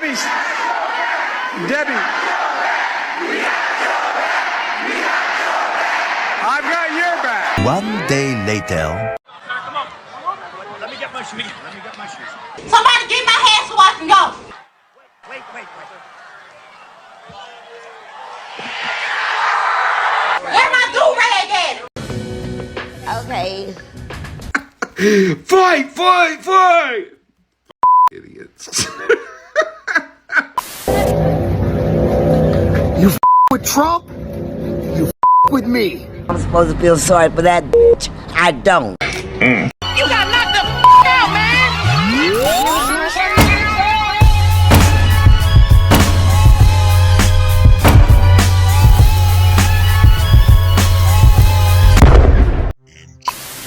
Debbie. I've got your back. One day later. Come on. Let me get my shoes. Somebody get my hair so I can go. Wait. Where my do-rag at? Okay. Fight! Idiots. You with Trump? You with me. I'm supposed to feel sorry for that bitch. I don't. You got knocked the out, man.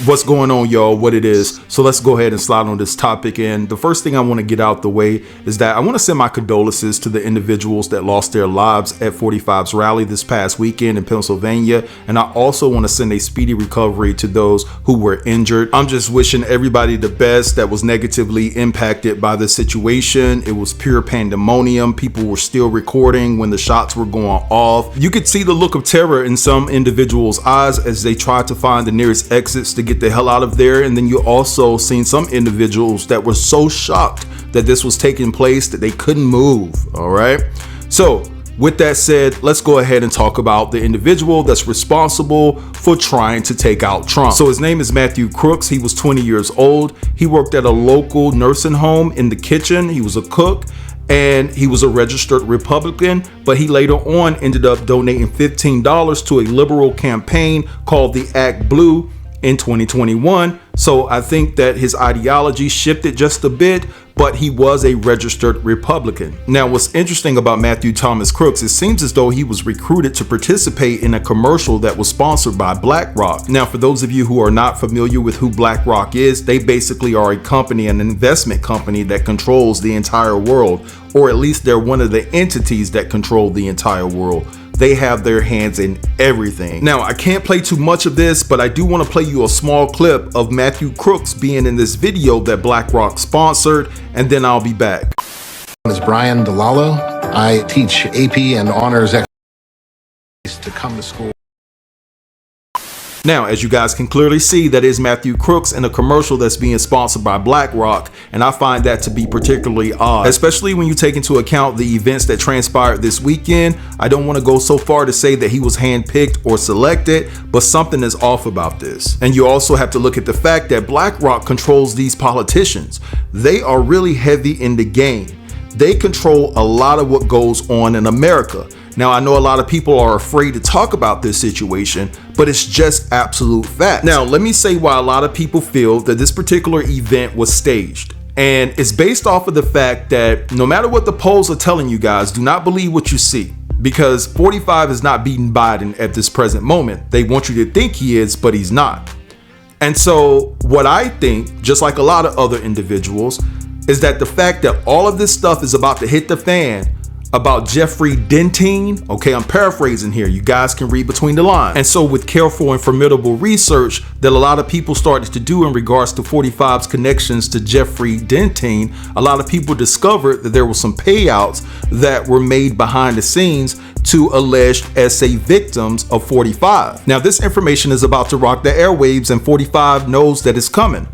What's going on, y'all? What it is. So let's go ahead and slide on this topic. And the first thing I want to get out the way is that I want to send my condolences to the individuals that lost their lives at 45's rally this past weekend in Pennsylvania. And I also want to send a speedy recovery to those who were injured. I'm just wishing everybody the best that was negatively impacted by the situation. It was pure pandemonium. People were still recording when the shots were going off. You could see the look of terror in some individuals' eyes as they tried to find the nearest exits to get the hell out of there. And then you also seen some individuals that were so shocked that this was taking place that they couldn't move. All right, so with that said, let's go ahead and talk about the individual that's responsible for trying to take out Trump. So his name is Matthew Crooks. He was 20 years old. He worked at a local nursing home in the kitchen. He was a cook and he was a registered Republican, but he later on ended up donating $15 to a liberal campaign called the Act Blue in 2021. So I think that his ideology shifted just a bit, but he was a registered Republican. Now, what's interesting about Matthew Thomas Crooks, it seems as though he was recruited to participate in a commercial that was sponsored by BlackRock. Now, for those of you who are not familiar with who BlackRock is, they basically are a company, an investment company that controls the entire world, or at least they're one of the entities that control the entire world. They have their hands in everything. Now, I can't play too much of this, but I do want to play you a small clip of Matthew Crooks being in this video that BlackRock sponsored, and then I'll be back. My name is Brian DeLallo. I teach AP and honors to come to school. Now, as you guys can clearly see, that is Matthew Crooks in a commercial that's being sponsored by BlackRock, and I find that to be particularly odd, especially when you take into account the events that transpired this weekend. I don't want to go so far to say that he was handpicked or selected, but something is off about this. And you also have to look at the fact that BlackRock controls these politicians. They are really heavy in the game. They control a lot of what goes on in America. Now, I know a lot of people are afraid to talk about this situation, but it's just absolute fact. Now, let me say why a lot of people feel that this particular event was staged. And it's based off of the fact that no matter what the polls are telling you guys, do not believe what you see. Because 45 is not beating Biden at this present moment. They want you to think he is, but he's not. And so what I think, just like a lot of other individuals, is that the fact that all of this stuff is about to hit the fan about Jeffrey Dentine. Okay, I'm paraphrasing here. You guys can read between the lines. And so with careful and formidable research that a lot of people started to do in regards to 45's connections to Jeffrey Dentine, a lot of people discovered that there were some payouts that were made behind the scenes to alleged SA victims of 45. Now, this information is about to rock the airwaves, and 45 knows that it's coming.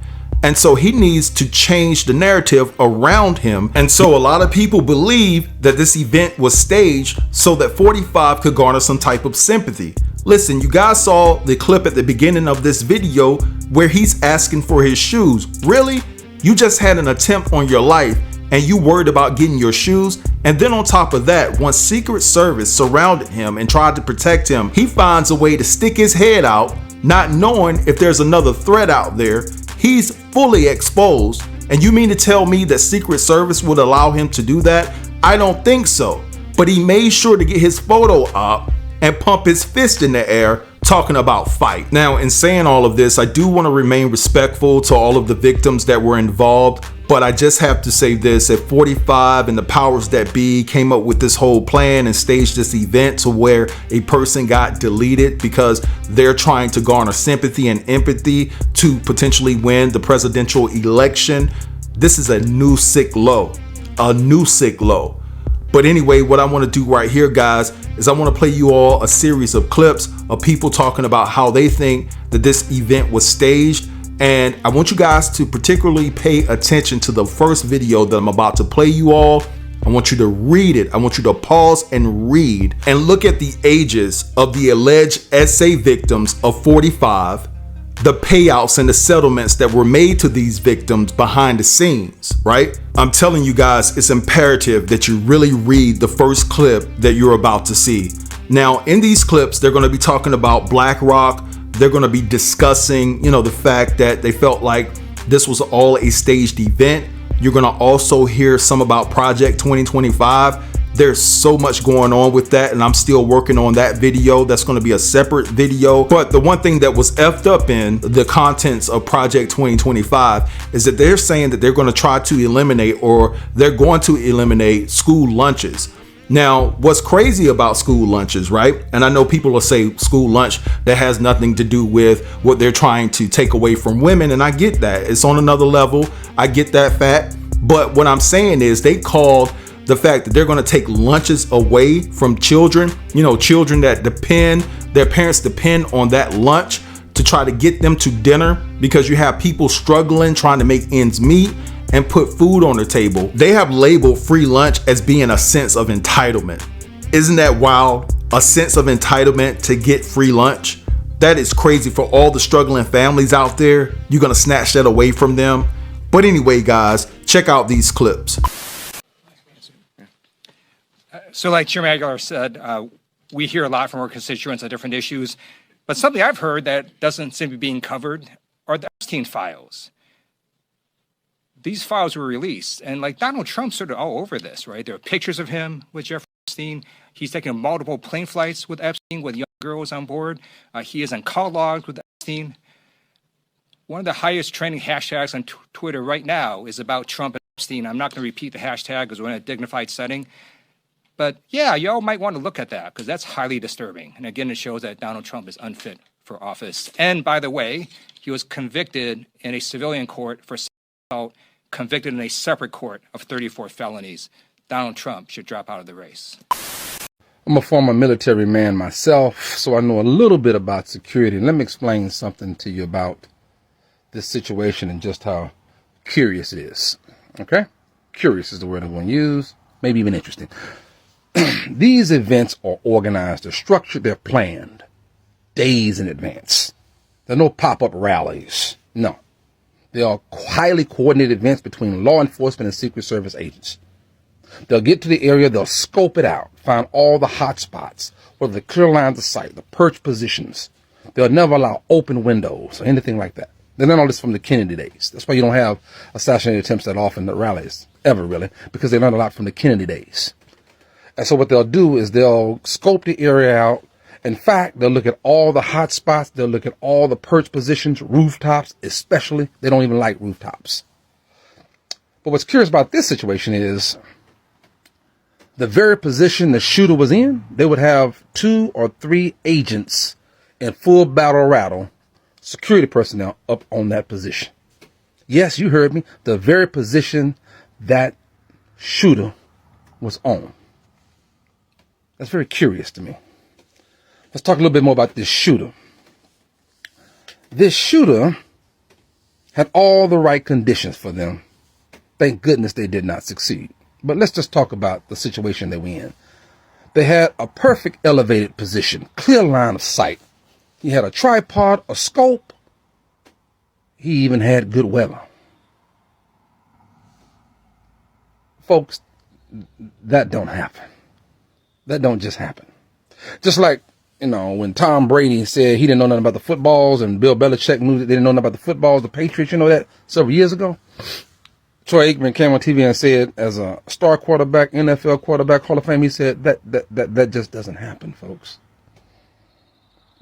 And so he needs to change the narrative around him. And so a lot of people believe that this event was staged so that 45 could garner some type of sympathy. Listen, you guys saw the clip at the beginning of this video where he's asking for his shoes. Really? You just had an attempt on your life and you worried about getting your shoes? And then on top of that, once Secret Service surrounded him and tried to protect him, he finds a way to stick his head out, not knowing if there's another threat out there. He's fully exposed. And you mean to tell me that Secret Service would allow him to do that? I don't think so. But he made sure to get his photo up and pump his fist in the air talking about fight. Now, in saying all of this, I do want to remain respectful to all of the victims that were involved, but I just have to say this: at 45 and the powers that be came up with this whole plan and staged this event to where a person got deleted because they're trying to garner sympathy and empathy to potentially win the presidential election. This is a new sick low. a new sick low. But anyway, what I want to do right here, guys, is I want to play you all a series of clips of people talking about how they think that this event was staged. And I want you guys to particularly pay attention to the first video that I'm about to play you all. I want you to read it. I want you to pause and read and look at the ages of the alleged SA victims of 45, the payouts and the settlements that were made to these victims behind the scenes, right? I'm telling you guys, it's imperative that you really read the first clip that you're about to see. Now, in these clips, they're going to be talking about BlackRock. They're going to be discussing, the fact that they felt like this was all a staged event. You're going to also hear some about Project 2025. There's so much going on with that, and I'm still working on that video. That's going to be a separate video. But the one thing that was effed up in the contents of Project 2025 is that they're saying that they're going to try to eliminate, or they're going to eliminate, school lunches. Now, what's crazy about school lunches, right? And I know people will say school lunch, that has nothing to do with what they're trying to take away from women. And I get that. It's on another level. I get that fact. But what I'm saying is they called the fact that they're going to take lunches away from children, children that their parents depend on that lunch to try to get them to dinner, because you have people struggling, trying to make ends meet and put food on the table. They have labeled free lunch as being a sense of entitlement. Isn't that wild? A sense of entitlement to get free lunch? That is crazy for all the struggling families out there. You're going to snatch that away from them. But anyway, guys, check out these clips. So like Chairman Aguilar said, we hear a lot from our constituents on different issues, but something I've heard that doesn't seem to be being covered are the Epstein files. These files were released, and like Donald Trump's sort of all over this, right? There are pictures of him with Jeffrey Epstein. He's taken multiple plane flights with Epstein, with young girls on board. He is on call logs with Epstein. One of the highest trending hashtags on Twitter right now is about Trump and Epstein. I'm not going to repeat the hashtag because we're in a dignified setting. But yeah, y'all might want to look at that because that's highly disturbing. And again, it shows that Donald Trump is unfit for office. And by the way, he was convicted in a civilian court for assault, convicted in a separate court of 34 felonies. Donald Trump should drop out of the race. I'm a former military man myself, so I know a little bit about security. Let me explain something to you about this situation and just how curious it is. Okay? Curious is the word I'm going to use. Maybe even interesting. These events are organized, they're structured, they're planned days in advance. There are no pop-up rallies. No. They are highly coordinated events between law enforcement and Secret Service agents. They'll get to the area, they'll scope it out, find all the hot spots, whether the clear lines of sight, the perch positions. They'll never allow open windows or anything like that. They learned all this from the Kennedy days. That's why you don't have assassination attempts that often at rallies, ever really, because they learned a lot from the Kennedy days. And so what they'll do is they'll scope the area out. In fact, they'll look at all the hot spots. They'll look at all the perch positions, rooftops especially. They don't even like rooftops. But what's curious about this situation is the very position the shooter was in, they would have 2 or 3 agents in full battle rattle, security personnel up on that position. Yes, you heard me. The very position that shooter was on. That's very curious to me. Let's talk a little bit more about this shooter. This shooter had all the right conditions for them. Thank goodness they did not succeed. But let's just talk about the situation they were in. They had a perfect elevated position, clear line of sight. He had a tripod, a scope. He even had good weather. Folks, that don't happen. That don't just happen. Just like, when Tom Brady said he didn't know nothing about the footballs and Bill Belichick knew that they didn't know nothing about the footballs, the Patriots, that several years ago. Troy Aikman came on TV and said, as a star quarterback, NFL quarterback, Hall of Fame, he said that just doesn't happen, folks.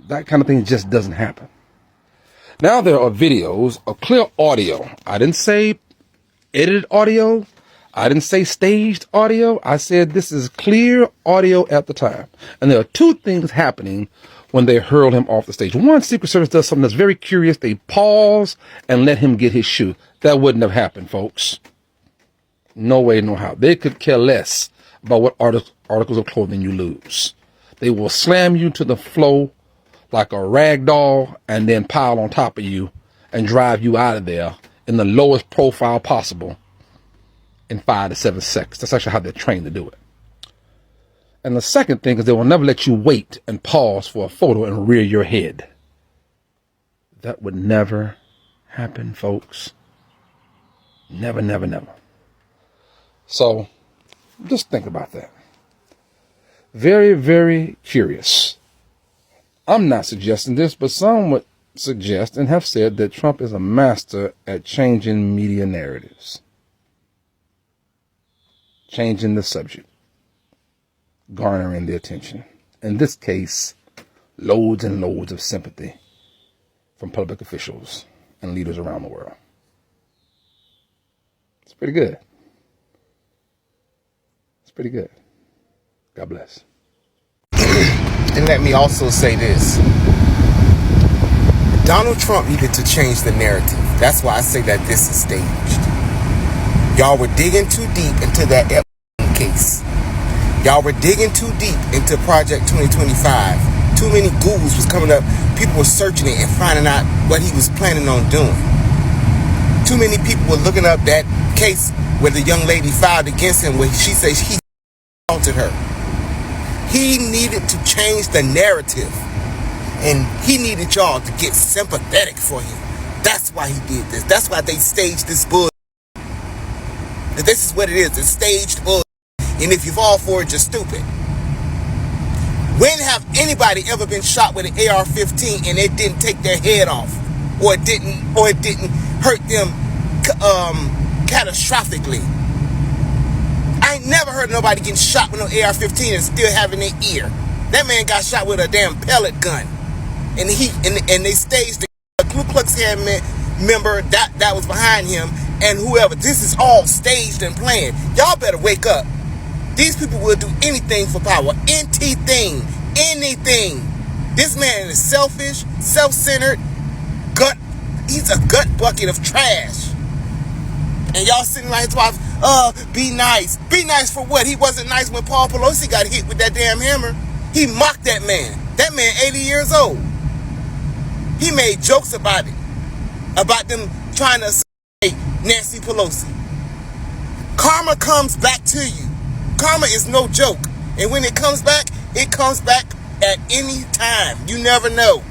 That kind of thing just doesn't happen. Now there are videos of clear audio. I didn't say edited audio. I didn't say staged audio. I said this is clear audio at the time. And there are 2 things happening when they hurl him off the stage. One, Secret Service does something that's very curious. They pause and let him get his shoe. That wouldn't have happened, folks. No way, no how. They could care less about what articles of clothing you lose. They will slam you to the floor like a rag doll and then pile on top of you and drive you out of there in the lowest profile possible in 5 to 7 seconds. That's actually how they're trained to do it. And the second thing is they will never let you wait and pause for a photo and rear your head. That would never happen, folks. Never, never, never. So just think about that. Very, very curious. I'm not suggesting this, but some would suggest and have said that Trump is a master at changing media narratives, changing the subject, garnering the attention. In this case, loads and loads of sympathy from public officials and leaders around the world. It's pretty good. It's pretty good. God bless. And let me also say this. Donald Trump needed to change the narrative. That's why I say that this is staged. Y'all were digging too deep into that case. Y'all were digging too deep into Project 2025. Too many Googles was coming up. People were searching it and finding out what he was planning on doing. Too many people were looking up that case where the young lady filed against him where she says he assaulted her. He needed to change the narrative. And he needed y'all to get sympathetic for him. That's why he did this. That's why they staged this bull. And this is what it is. It's staged bull. And if you fall for it, you're stupid. When have anybody ever been shot with an AR-15 and it didn't take their head off? Or it didn't hurt them catastrophically? I ain't never heard nobody getting shot with no AR-15 and still having their ear. That man got shot with a damn pellet gun. And they staged the Ku Klux Klan member that was behind him and whoever. This is all staged and planned. Y'all better wake up. These people will do anything for power. Anything. This man is selfish, self-centered, he's a gut bucket of trash. And y'all sitting like his wife, be nice. Be nice for what? He wasn't nice when Paul Pelosi got hit with that damn hammer. He mocked that man. That man 80 years old. He made jokes about it. About them trying to assassinate Nancy Pelosi. Karma comes back to you. Karma is no joke. And when it comes back at any time. You never know.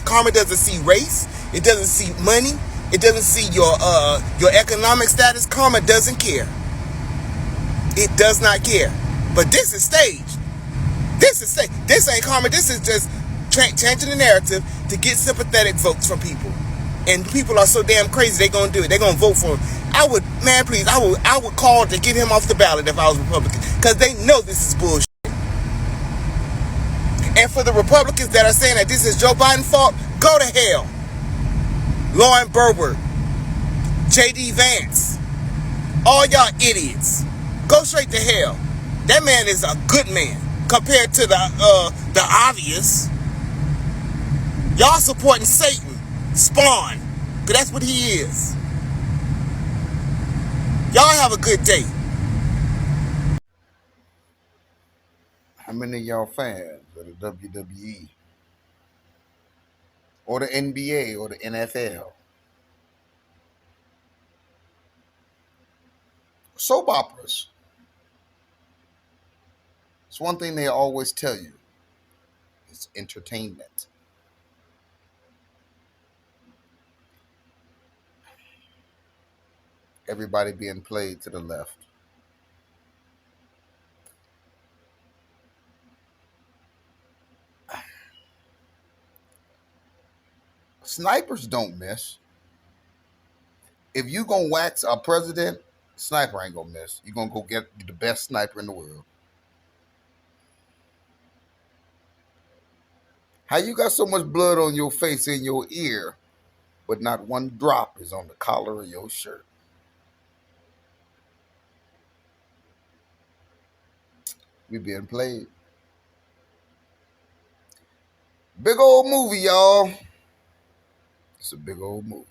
Karma doesn't see race. It doesn't see money. It doesn't see your economic status. Karma doesn't care. It does not care. But this is staged. This ain't karma. This is just changing the narrative to get sympathetic votes from people. And people are so damn crazy, they're going to do it. They're going to vote for him. I would call to get him off the ballot if I was Republican. Because they know this is bullshit. And for the Republicans that are saying that this is Joe Biden's fault, go to hell. Lauren Boebert, J.D. Vance, all y'all idiots, go straight to hell. That man is a good man compared to the obvious. Y'all supporting Satan, Spawn, because that's what he is. Y'all have a good day. How many of y'all fans of the WWE or the NBA or the NFL? Soap operas. It's one thing they always tell you. It's entertainment. Everybody being played to the left. Snipers don't miss. If you gonna wax a president, sniper ain't gonna miss. You're gonna go get the best sniper in the world. How you got so much blood on your face and your ear, but not one drop is on the collar of your shirt? We being played. Big old movie, y'all. It's a big old movie.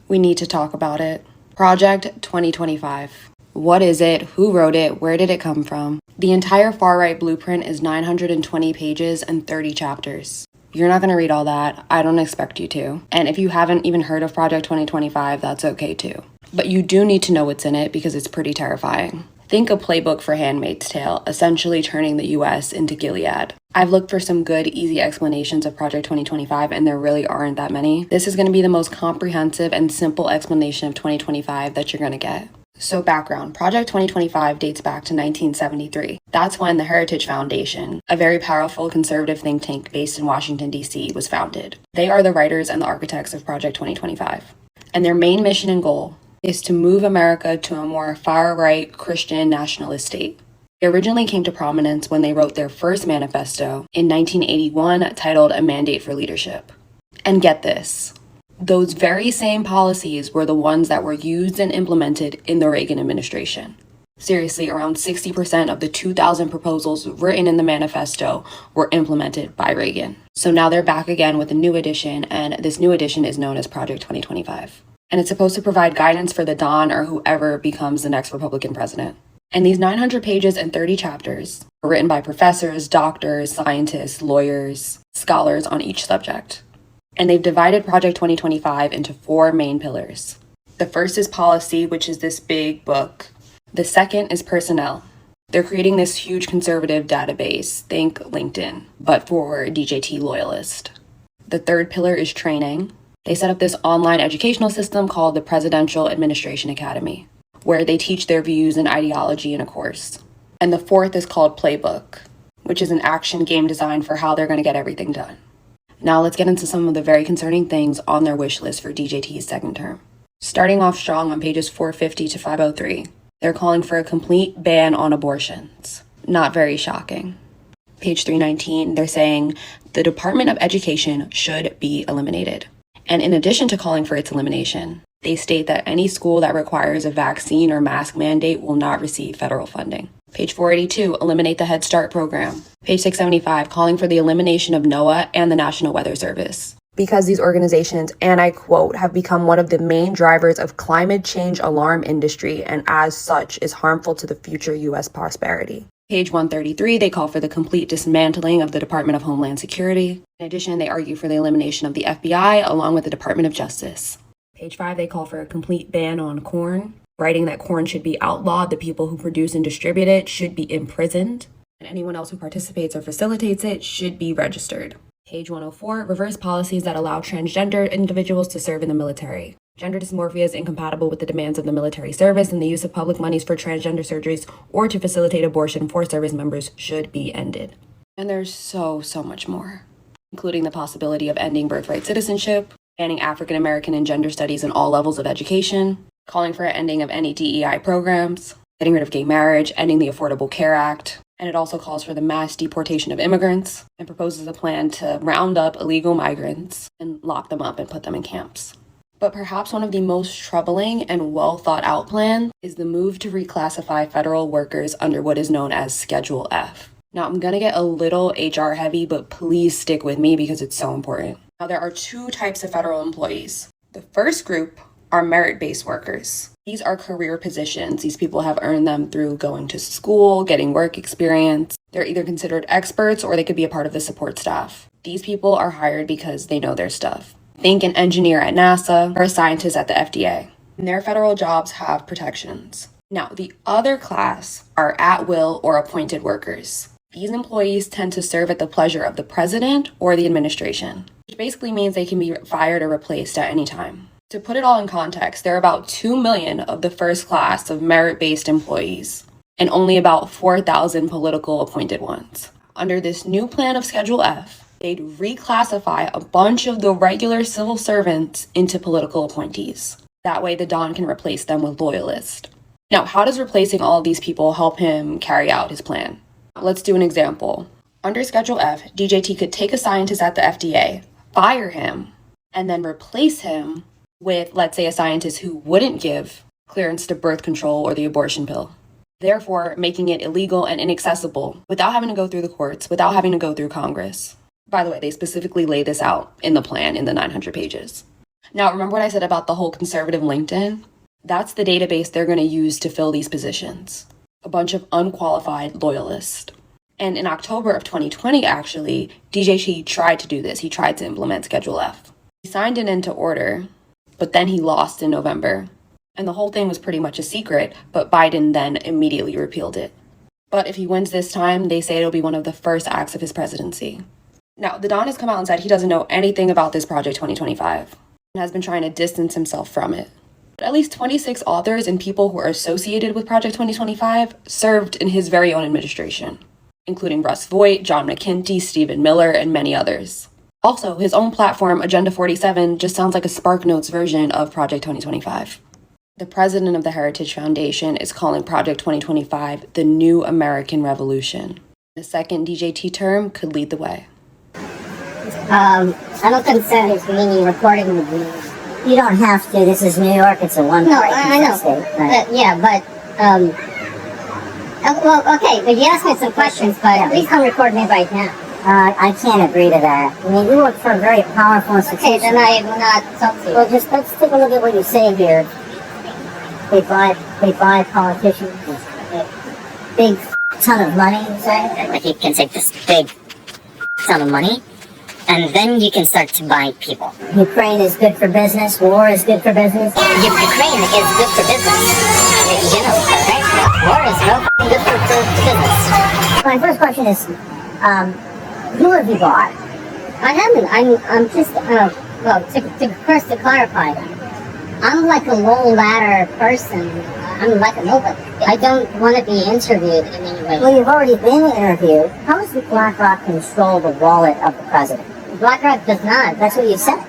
We need to talk about it. Project 2025. What is it? Who wrote it? Where did it come from? The entire far-right blueprint is 920 pages and 30 chapters. You're not going to read all that. I don't expect you to. And if you haven't even heard of Project 2025, that's okay too. But you do need to know what's in it because it's pretty terrifying. Think a playbook for Handmaid's Tale, essentially turning the US into Gilead. I've looked for some good, easy explanations of Project 2025, and there really aren't that many. This is going to be the most comprehensive and simple explanation of 2025 that you're going to get. So background, Project 2025 dates back to 1973. That's when the Heritage Foundation, a very powerful conservative think tank based in Washington, D.C., was founded. They are the writers and the architects of Project 2025. And their main mission and goal is to move America to a more far-right Christian nationalist state. They originally came to prominence when they wrote their first manifesto in 1981 titled A Mandate for Leadership. And get this, those very same policies were the ones that were used and implemented in the Reagan administration. Seriously, around 60% of the 2,000 proposals written in the manifesto were implemented by Reagan. So now they're back again with a new edition, and this new edition is known as Project 2025. And it's supposed to provide guidance for the Don or whoever becomes the next Republican president. And these 900 pages and 30 chapters are written by professors, doctors, scientists, lawyers, scholars on each subject. And they've divided Project 2025 into 4 main pillars. The first is policy, which is this big book. The second is personnel. They're creating this huge conservative database, think LinkedIn, but for DJT loyalists. The third pillar is training. They set up this online educational system called the Presidential Administration Academy, where they teach their views and ideology in a course. And the fourth is called Playbook, which is an action game designed for how they're going to get everything done. Now let's get into some of the very concerning things on their wish list for DJT's second term. Starting off strong on pages 450 to 503, they're calling for a complete ban on abortions. Not very shocking. Page 319, they're saying the Department of Education should be eliminated. And in addition to calling for its elimination, they state that any school that requires a vaccine or mask mandate will not receive federal funding. Page 482, eliminate the Head Start program. Page 675, calling for the elimination of NOAA and the National Weather Service. Because these organizations, and I quote, have become one of the main drivers of climate change alarm industry and as such is harmful to the future U.S. prosperity. Page 133, they call for the complete dismantling of the Department of Homeland Security. In addition, they argue for the elimination of the FBI along with the Department of Justice. Page 5, they call for a complete ban on corn, writing that corn should be outlawed, the people who produce and distribute it should be imprisoned, and anyone else who participates or facilitates it should be registered. Page 104, reverse policies that allow transgender individuals to serve in the military. Gender dysmorphia is incompatible with the demands of the military service, and the use of public monies for transgender surgeries or to facilitate abortion for service members should be ended. And there's so much more, including the possibility of ending birthright citizenship, banning African American and gender studies in all levels of education, calling for an ending of any DEI programs, getting rid of gay marriage, ending the Affordable Care Act, and it also calls for the mass deportation of immigrants and proposes a plan to round up illegal migrants and lock them up and put them in camps. But perhaps one of the most troubling and well thought out plans is the move to reclassify federal workers under what is known as Schedule F. Now, I'm going to get a little HR heavy, but please stick with me because it's so important. Now, there are 2 types of federal employees. The first group are merit-based workers. These are career positions. These people have earned them through going to school, getting work experience. They're either considered experts or they could be a part of the support staff. These people are hired because they know their stuff. Think an engineer at NASA or a scientist at the FDA. And their federal jobs have protections. Now, the other class are at-will or appointed workers. These employees tend to serve at the pleasure of the president or the administration, which basically means they can be fired or replaced at any time. To put it all in context, there are about 2 million of the first class of merit-based employees and only about 4,000 political appointed ones. Under this new plan of Schedule F, they'd reclassify a bunch of the regular civil servants into political appointees. That way the Don can replace them with loyalists. Now, how does replacing all of these people help him carry out his plan? Let's do an example. Under Schedule F, DJT could take a scientist at the FDA, fire him, and then replace him with, let's say, a scientist who wouldn't give clearance to birth control or the abortion pill, therefore making it illegal and inaccessible without having to go through the courts, without having to go through Congress. By the way, they specifically lay this out in the plan in the 900 pages. Now, remember what I said about the whole conservative LinkedIn? That's the database they're going to use to fill these positions. A bunch of unqualified loyalists. And in October of 2020, actually, DJT tried to do this. He tried to implement Schedule F. He signed it into order, but then he lost in November. And the whole thing was pretty much a secret, but Biden then immediately repealed it. But if he wins this time, they say it'll be one of the first acts of his presidency. Now, the Don has come out and said he doesn't know anything about this Project 2025 and has been trying to distance himself from it. But at least 26 authors and people who are associated with Project 2025 served in his very own administration, including Russ Voigt, John McKinty, Stephen Miller, and many others. Also, his own platform, Agenda 47, just sounds like a SparkNotes version of Project 2025. The president of the Heritage Foundation is calling Project 2025 the new American Revolution. The second DJT term could lead the way. I don't consider this meaning recording with me. You don't have to. This is New York. It's a one-way I know. state. Right? Well, okay, but you asked me some questions, but please don't record me right now. I can't agree to that. I mean, you work for a very powerful institution. Okay, then I will not talk to you. Well, just let's take a look at what you say here. They buy politicians with big ton of money, you say? Like you can take this big ton of money, and then you can start to buy people. Ukraine is good for business. War is good for business. Ukraine is good for business. You know that, right? War is real good for business. My first question is, who have you bought? I haven't. I'm just, first to clarify that. I'm like a low ladder person. I'm like a nobody. I don't want to be interviewed in any way. Well, you've already been interviewed. How does BlackRock control the wallet of the president? BlackRock does not. That's what you said.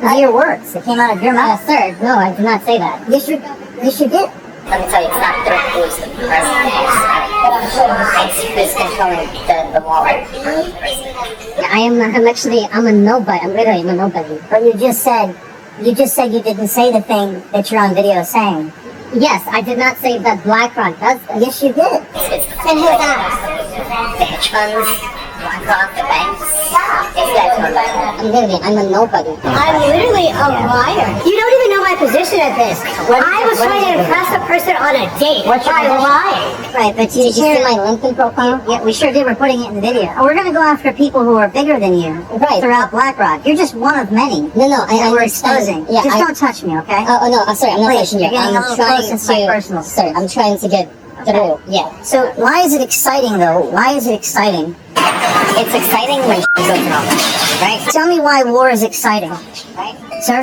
Those are your words. It came out of your mouth. Sir, no, I did not say that. Yes, you did. Let me tell you, it's not who's the president. It's who's controlling the wallet. I'm a nobody. I'm literally a nobody. But you just said you didn't say the thing that you're on video saying. Yes, I did not say that BlackRock does that. Yes, you did. And who's that? The hedge funds, BlackRock, the banks. I'm a nobody. I'm literally a liar. You don't even know my position at this. I was trying to impress a person on a date by lying. Right, but Did you see my LinkedIn profile? Yeah, we sure did. We're putting it in the video. We're going to go after people who are bigger than you throughout BlackRock. You're just one of many. No, we're exposing. Yeah, just don't touch me, okay? Oh, no, I'm sorry. I'm not touching you. I'm trying to get through. Yeah. So why is it exciting, though? Why is it exciting? It's exciting when goes wrong, right? Tell me why war is exciting, right? Sir?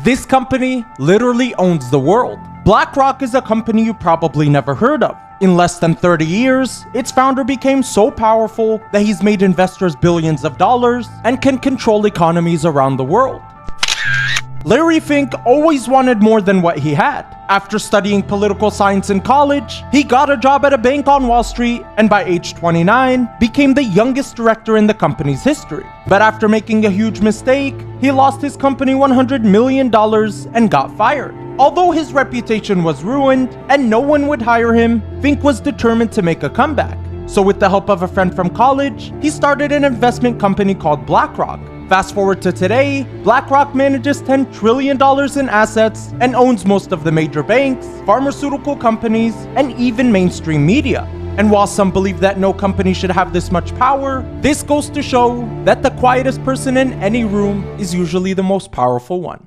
This company literally owns the world. BlackRock is a company you probably never heard of. In less than 30 years, its founder became so powerful that he's made investors billions of dollars and can control economies around the world. Larry Fink always wanted more than what he had. After studying political science in college, he got a job at a bank on Wall Street and by age 29, became the youngest director in the company's history. But after making a huge mistake, he lost his company $100 million and got fired. Although his reputation was ruined and no one would hire him, Fink was determined to make a comeback. So with the help of a friend from college, he started an investment company called BlackRock. Fast forward to today, BlackRock manages $10 trillion in assets and owns most of the major banks, pharmaceutical companies, and even mainstream media. And while some believe that no company should have this much power, this goes to show that the quietest person in any room is usually the most powerful one.